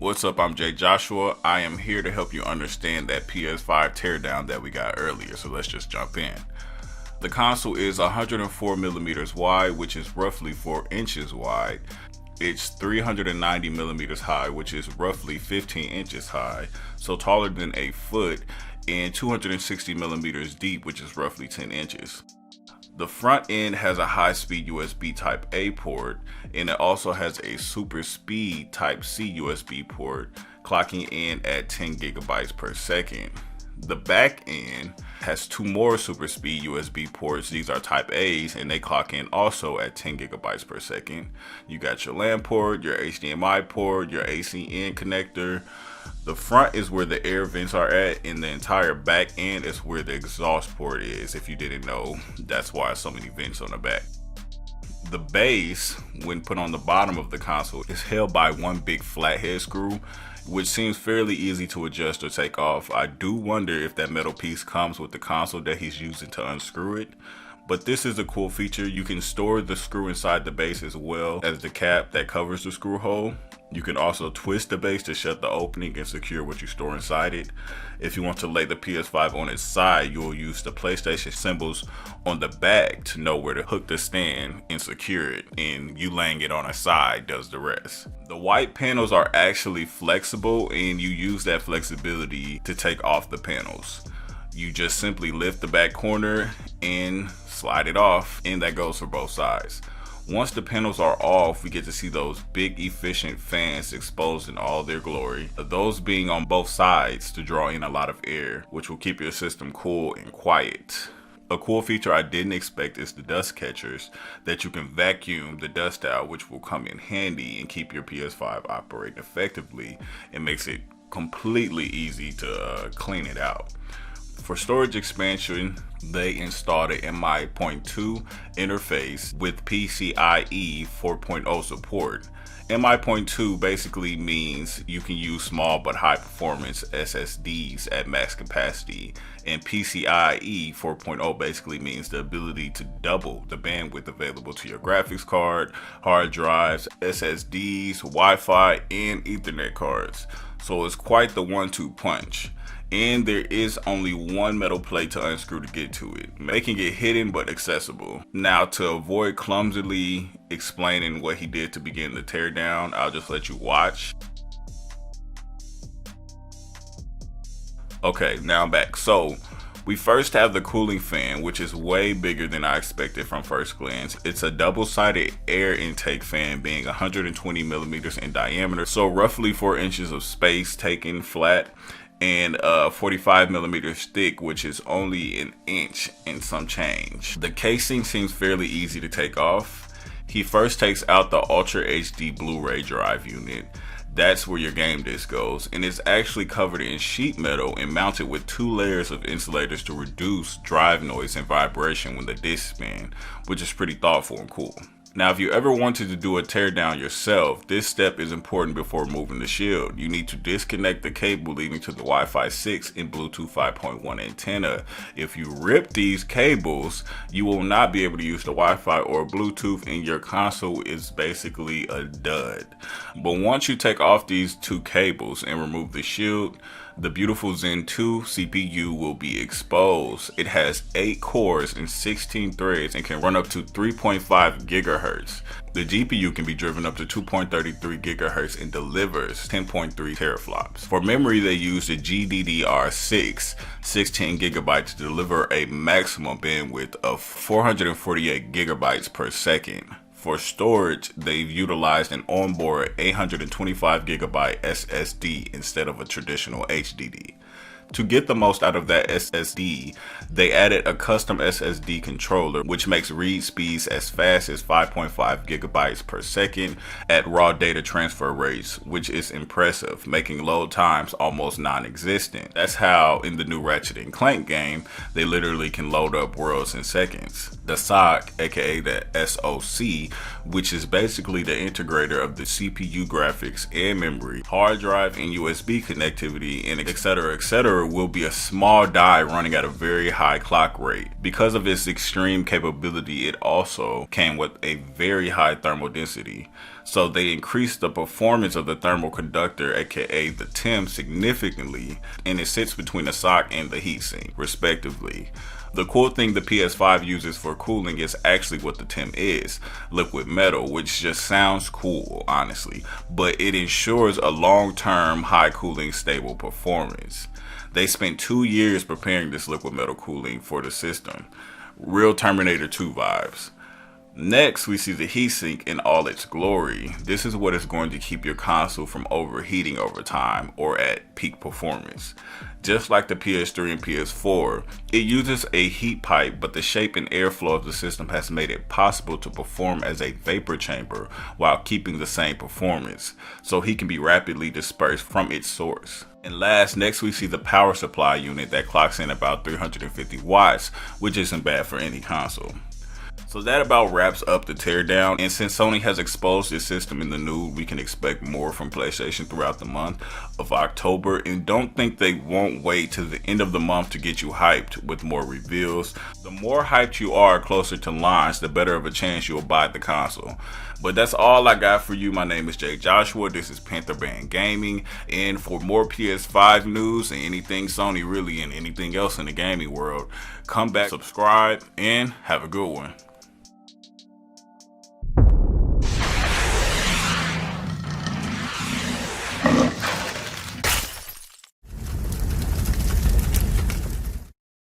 What's up, I'm Jay Joshua. I am here to help you understand that PS5 teardown that we got earlier, so let's just jump in. The console is 104 millimeters wide, which is roughly 4 inches wide. It's 390 millimeters high, which is roughly 15 inches high, so taller than a foot, and 260 millimeters deep, which is roughly 10 inches. The front end has a high-speed USB Type A port, and it also has a super speed Type C USB port, clocking in at 10 gigabytes per second. The back end has 2 more super speed USB ports. These are Type A's, and they clock in also at 10 gigabytes per second. You got your LAN port, your HDMI port, your AC-in connector. The front is where the air vents are at, and the entire back end is where the exhaust port is. If you didn't know, that's why so many vents on the back. The base, when put on the bottom of the console, is held by one big flathead screw, which seems fairly easy to adjust or take off. I do wonder if that metal piece comes with the console that he's using to unscrew it. But this is a cool feature. You can store the screw inside the base as well as the cap that covers the screw hole. You can also twist the base to shut the opening and secure what you store inside it. If you want to lay the PS5 on its side, you will use the PlayStation symbols on the back to know where to hook the stand and secure it, and you laying it on its side does the rest. The white panels are actually flexible, and you use that flexibility to take off the panels. You just simply lift the back corner and slide it off, and that goes for both sides. Once the panels are off, we get to see those big efficient fans exposed in all their glory, those being on both sides to draw in a lot of air, which will keep your system cool and quiet. A cool feature I didn't expect is the dust catchers that you can vacuum the dust out, which will come in handy and keep your PS5 operating effectively. It makes it completely easy to clean it out. For storage expansion, they installed an MI.2 interface with PCIe 4.0 support. MI.2 basically means you can use small but high performance SSDs at max capacity, and PCIe 4.0 basically means the ability to double the bandwidth available to your graphics card, hard drives, SSDs, Wi-Fi, and Ethernet cards. So it's quite the 1-2 punch. And there is only one metal plate to unscrew to get to it, making it hidden but accessible. Now, to avoid clumsily explaining what he did to begin the teardown, I'll just let you watch. Okay, now I'm back. So we first have the cooling fan, which is way bigger than I expected from first glance. It's a double-sided air intake fan, being 120 millimeters in diameter, so roughly 4 inches of space taken flat, and 45 millimeters thick, which is only an inch and some change. The casing seems fairly easy to take off. He first takes out the Ultra HD Blu-ray drive unit. That's where your game disc goes, and it's actually covered in sheet metal and mounted with 2 layers of insulators to reduce drive noise and vibration when the disc spins, which is pretty thoughtful and cool. Now, if you ever wanted to do a teardown yourself, this step is important before moving the shield. You need to disconnect the cable leading to the Wi-Fi 6 and Bluetooth 5.1 antenna. If you rip these cables, you will not be able to use the Wi-Fi or Bluetooth, and your console is basically a dud. But once you take off these 2 cables and remove the shield, the beautiful Zen 2 CPU will be exposed. It has 8 cores and 16 threads and can run up to 3.5 gigahertz. The GPU can be driven up to 2.33 gigahertz and delivers 10.3 teraflops. For memory, they use the GDDR6 16 gigabytes to deliver a maximum bandwidth of 448 gigabytes per second. For storage, they've utilized an onboard 825 gigabyte SSD instead of a traditional HDD. To get the most out of that SSD, they added a custom SSD controller, which makes read speeds as fast as 5.5 gigabytes per second at raw data transfer rates, which is impressive, making load times almost non-existent. That's how in the new Ratchet & Clank game, they literally can load up worlds in seconds. The SOC, aka the SoC, which is basically the integrator of the CPU graphics and memory, hard drive and USB connectivity, and etc., mirror will be a small die running at a very high clock rate. Because of its extreme capability, it also came with a very high thermal density. So they increased the performance of the thermal conductor, aka the TEM, significantly, and it sits between the sock and the heatsink, respectively. The cool thing the PS5 uses for cooling is actually what the TEM is, liquid metal, which just sounds cool, honestly, but it ensures a long-term, high cooling, stable performance. They spent 2 years preparing this liquid metal cooling for the system. Real Terminator 2 vibes. Next, we see the heatsink in all its glory. This is what is going to keep your console from overheating over time or at peak performance. Just like the PS3 and PS4, it uses a heat pipe, but the shape and airflow of the system has made it possible to perform as a vapor chamber while keeping the same performance, so heat can be rapidly dispersed from its source. And last, next we see the power supply unit that clocks in about 350 watts, which isn't bad for any console. So that about wraps up the teardown, and since Sony has exposed its system in the nude, we can expect more from PlayStation throughout the month of October, and don't think they won't wait till the end of the month to get you hyped with more reveals. The more hyped you are closer to launch, the better of a chance you'll buy the console. But that's all I got for you. My name is Jay Joshua. This is Panther Gaming, and for more PS5 news and anything Sony really and anything else in the gaming world, come back, subscribe, and have a good one.